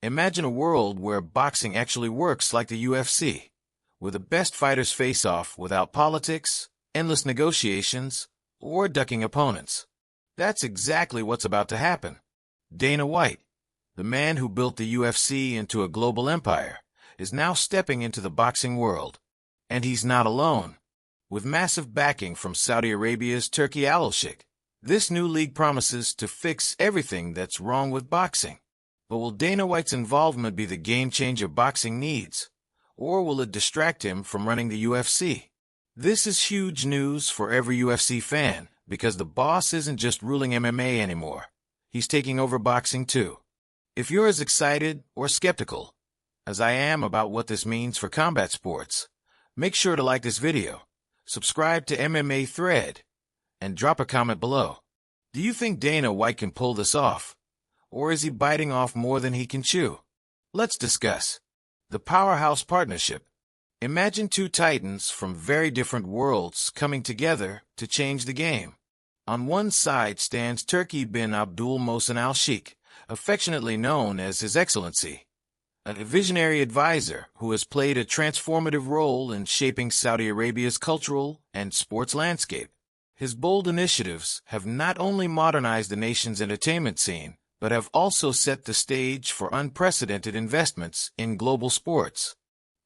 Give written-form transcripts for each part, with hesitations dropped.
Imagine a world where boxing actually works like the UFC, where the best fighters face off without politics, endless negotiations, or ducking opponents. That's exactly what's about to happen. Dana White, the man who built the UFC into a global empire, is now stepping into the boxing world. And he's not alone. With massive backing from Saudi Arabia's Turki Al-Sheikh, this new league promises to fix everything that's wrong with boxing. But will Dana White's involvement be the game changer boxing needs, or will it distract him from running the UFC? This is huge news for every UFC fan, because the boss isn't just ruling MMA anymore. He's taking over boxing too. If you're as excited or skeptical as I am about what this means for combat sports, make sure to like this video, subscribe to MMA Thread, and drop a comment below. Do you think Dana White can pull this off? Or is he biting off more than he can chew? Let's discuss. The Powerhouse Partnership. Imagine two titans from very different worlds coming together to change the game. On one side stands Turki bin Abdul Mohsen Al-Sheikh, affectionately known as His Excellency, a visionary advisor who has played a transformative role in shaping Saudi Arabia's cultural and sports landscape. His bold initiatives have not only modernized the nation's entertainment scene, but have also set the stage for unprecedented investments in global sports.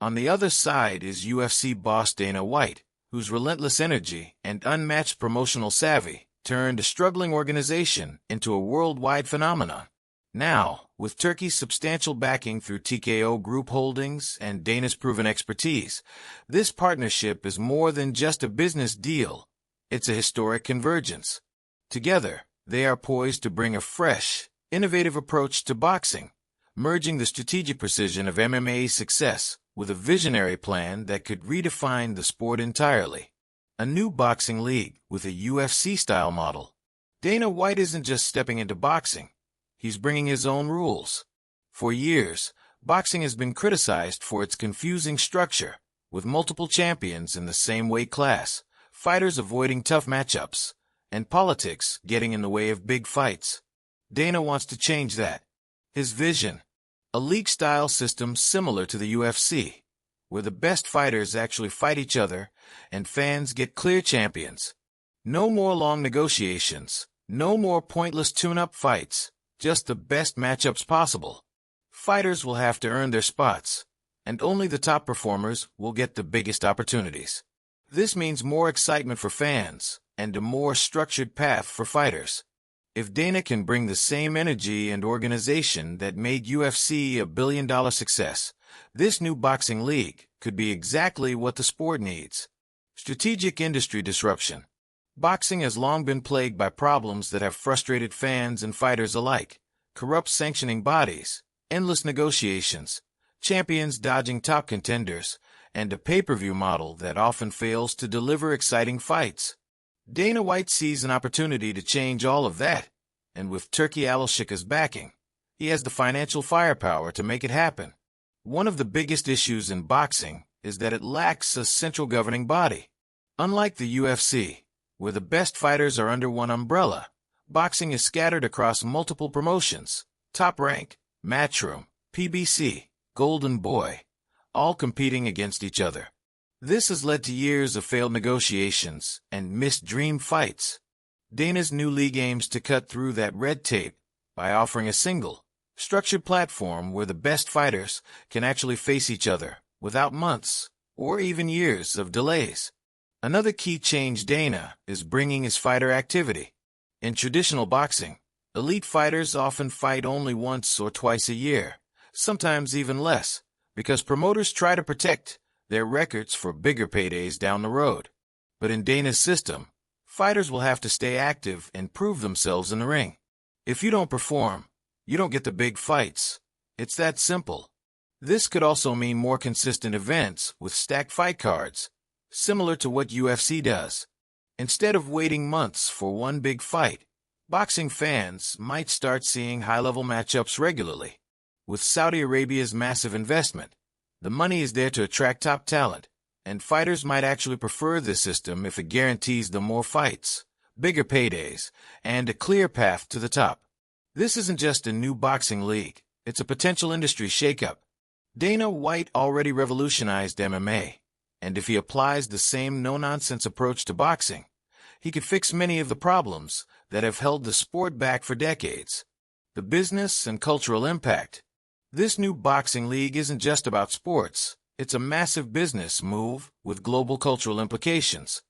On the other side is UFC boss Dana White, whose relentless energy and unmatched promotional savvy turned a struggling organization into a worldwide phenomenon. Now, with Turkey's substantial backing through TKO Group Holdings and Dana's proven expertise, this partnership is more than just a business deal. It's a historic convergence. Together, they are poised to bring a fresh, innovative approach to boxing, merging the strategic precision of MMA's success with a visionary plan that could redefine the sport entirely. A new boxing league with a UFC-style model. Dana White isn't just stepping into boxing. He's bringing his own rules. For years, boxing has been criticized for its confusing structure, with multiple champions in the same weight class, fighters avoiding tough matchups, and politics getting in the way of big fights. Dana wants to change that. His vision: a league-style system similar to the UFC, where the best fighters actually fight each other and fans get clear champions. No more long negotiations, no more pointless tune-up fights. Just the best matchups possible. Fighters will have to earn their spots, and only the top performers will get the biggest opportunities. This means more excitement for fans and a more structured path for fighters. If Dana can bring the same energy and organization that made UFC a billion-dollar success, this new boxing league could be exactly what the sport needs. Strategic industry disruption. Boxing has long been plagued by problems that have frustrated fans and fighters alike. Corrupt sanctioning bodies, endless negotiations, champions dodging top contenders, and a pay-per-view model that often fails to deliver exciting fights. Dana White sees an opportunity to change all of that, and with Turki Al-Sheikh's backing, he has the financial firepower to make it happen. One of the biggest issues in boxing is that it lacks a central governing body. Unlike the UFC, where the best fighters are under one umbrella, boxing is scattered across multiple promotions: Top Rank, Matchroom, PBC, Golden Boy, all competing against each other. This has led to years of failed negotiations and missed dream fights. Dana's new league aims to cut through that red tape by offering a single, structured platform where the best fighters can actually face each other without months or even years of delays. Another key change Dana is bringing is fighter activity. In traditional boxing, elite fighters often fight only once or twice a year, sometimes even less, because promoters try to protect their records for bigger paydays down the road. But in Dana's system, fighters will have to stay active and prove themselves in the ring. If you don't perform, you don't get the big fights. It's that simple. This could also mean more consistent events with stacked fight cards, similar to what UFC does. Instead of waiting months for one big fight, boxing fans might start seeing high-level matchups regularly. With Saudi Arabia's massive investment, the money is there to attract top talent, and fighters might actually prefer this system if it guarantees them more fights, bigger paydays, and a clear path to the top. This isn't just a new boxing league. It's a potential industry shakeup. Dana White already revolutionized MMA, and if he applies the same no-nonsense approach to boxing, he could fix many of the problems that have held the sport back for decades. The business and cultural impact. This new boxing league isn't just about sports. It's a massive business move with global cultural implications.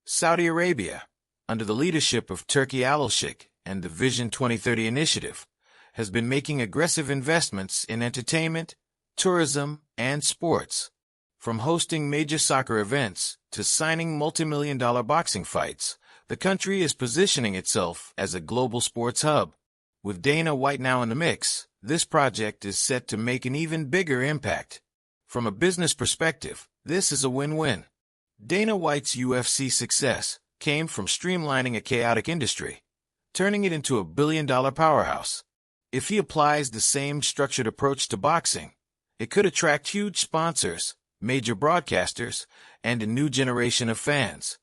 Saudi Arabia, under the leadership of Turki Al-Sheikh and the Vision 2030 initiative, has been making aggressive investments in entertainment, tourism, and sports. From hosting major soccer events to signing multi-million-dollar boxing fights, the country is positioning itself as a global sports hub. With Dana White now in the mix, this project is set to make an even bigger impact. From a business perspective, this is a win-win. Dana White's UFC success came from streamlining a chaotic industry, turning it into a billion-dollar powerhouse. If he applies the same structured approach to boxing, it could attract huge sponsors, major broadcasters, and a new generation of fans.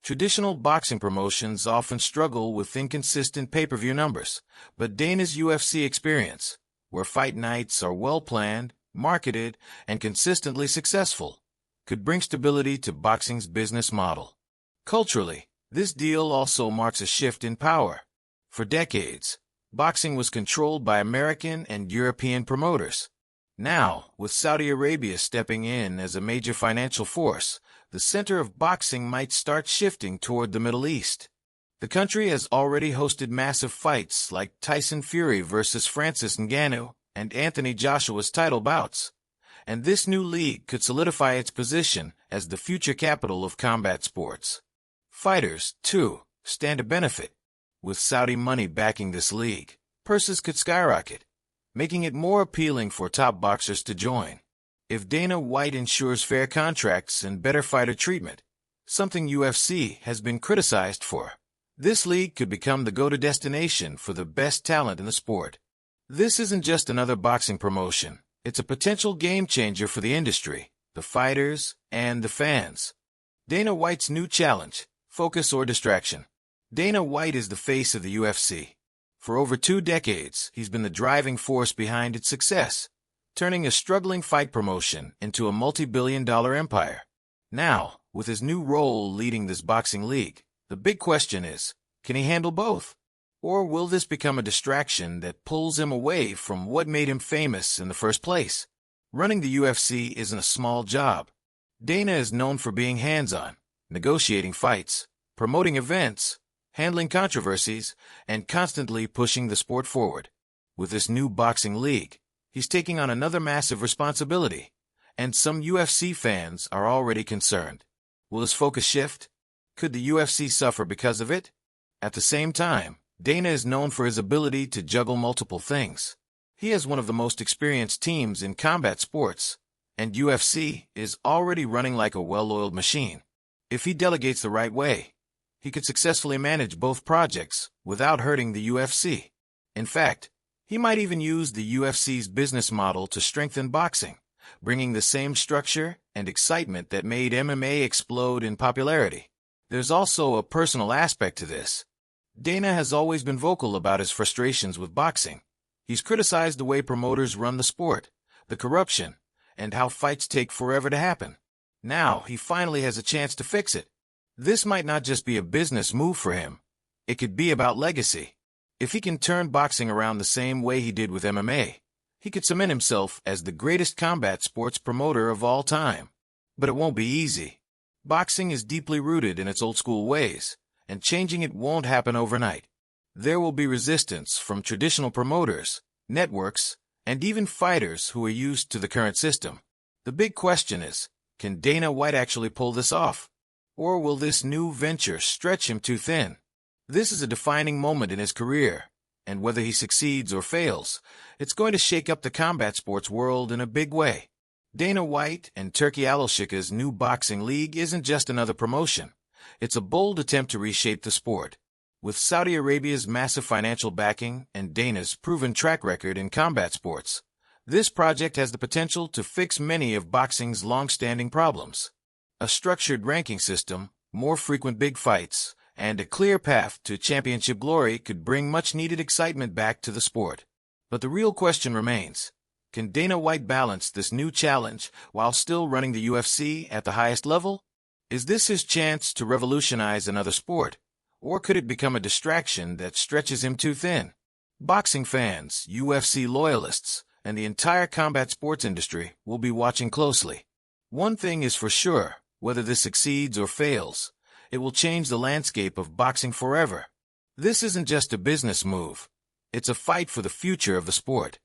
Traditional boxing promotions often struggle with inconsistent pay-per-view numbers, but Dana's UFC experience, where fight nights are well-planned, marketed, and consistently successful, could bring stability to boxing's business model. Culturally, this deal also marks a shift in power. For decades, boxing was controlled by American and European promoters. Now, with Saudi Arabia stepping in as a major financial force, the center of boxing might start shifting toward the Middle East. The country has already hosted massive fights like Tyson Fury versus Francis Ngannou and Anthony Joshua's title bouts, and this new league could solidify its position as the future capital of combat sports. Fighters, too, stand to benefit. With Saudi money backing this league, purses could skyrocket, making it more appealing for top boxers to join. If Dana White ensures fair contracts and better fighter treatment, something UFC has been criticized for, this league could become the go-to destination for the best talent in the sport. This isn't just another boxing promotion. It's a potential game-changer for the industry, the fighters, and the fans. Dana White's new challenge: focus or distraction. Dana White is the face of the UFC. For over 2 decades, he's been the driving force behind its success, turning a struggling fight promotion into a multi-billion-dollar empire. Now, with his new role leading this boxing league, the big question is, can he handle both? Or will this become a distraction that pulls him away from what made him famous in the first place? Running the UFC isn't a small job. Dana is known for being hands-on, negotiating fights, promoting events, handling controversies, and constantly pushing the sport forward. With this new boxing league, he's taking on another massive responsibility, and some UFC fans are already concerned. Will his focus shift? Could the UFC suffer because of it? At the same time, Dana is known for his ability to juggle multiple things. He has one of the most experienced teams in combat sports, and UFC is already running like a well-oiled machine. If he delegates the right way, he could successfully manage both projects without hurting the UFC. In fact, he might even use the UFC's business model to strengthen boxing, bringing the same structure and excitement that made MMA explode in popularity. There's also a personal aspect to this. Dana has always been vocal about his frustrations with boxing. He's criticized the way promoters run the sport, the corruption, and how fights take forever to happen. Now he finally has a chance to fix it. This might not just be a business move for him. It could be about legacy. If he can turn boxing around the same way he did with MMA, he could cement himself as the greatest combat sports promoter of all time. But it won't be easy. Boxing is deeply rooted in its old-school ways, and changing it won't happen overnight. There will be resistance from traditional promoters, networks, and even fighters who are used to the current system. The big question is, can Dana White actually pull this off? Or will this new venture stretch him too thin? This is a defining moment in his career, and whether he succeeds or fails, it's going to shake up the combat sports world in a big way. Dana White and Turki Al-Sheikh's new boxing league isn't just another promotion. It's a bold attempt to reshape the sport. With Saudi Arabia's massive financial backing and Dana's proven track record in combat sports, this project has the potential to fix many of boxing's long-standing problems. A structured ranking system, more frequent big fights, and a clear path to championship glory could bring much-needed excitement back to the sport. But the real question remains, can Dana White balance this new challenge while still running the UFC at the highest level? Is this his chance to revolutionize another sport, or could it become a distraction that stretches him too thin? Boxing fans, UFC loyalists, and the entire combat sports industry will be watching closely. One thing is for sure, whether this succeeds or fails, it will change the landscape of boxing forever. This isn't just a business move. It's a fight for the future of the sport.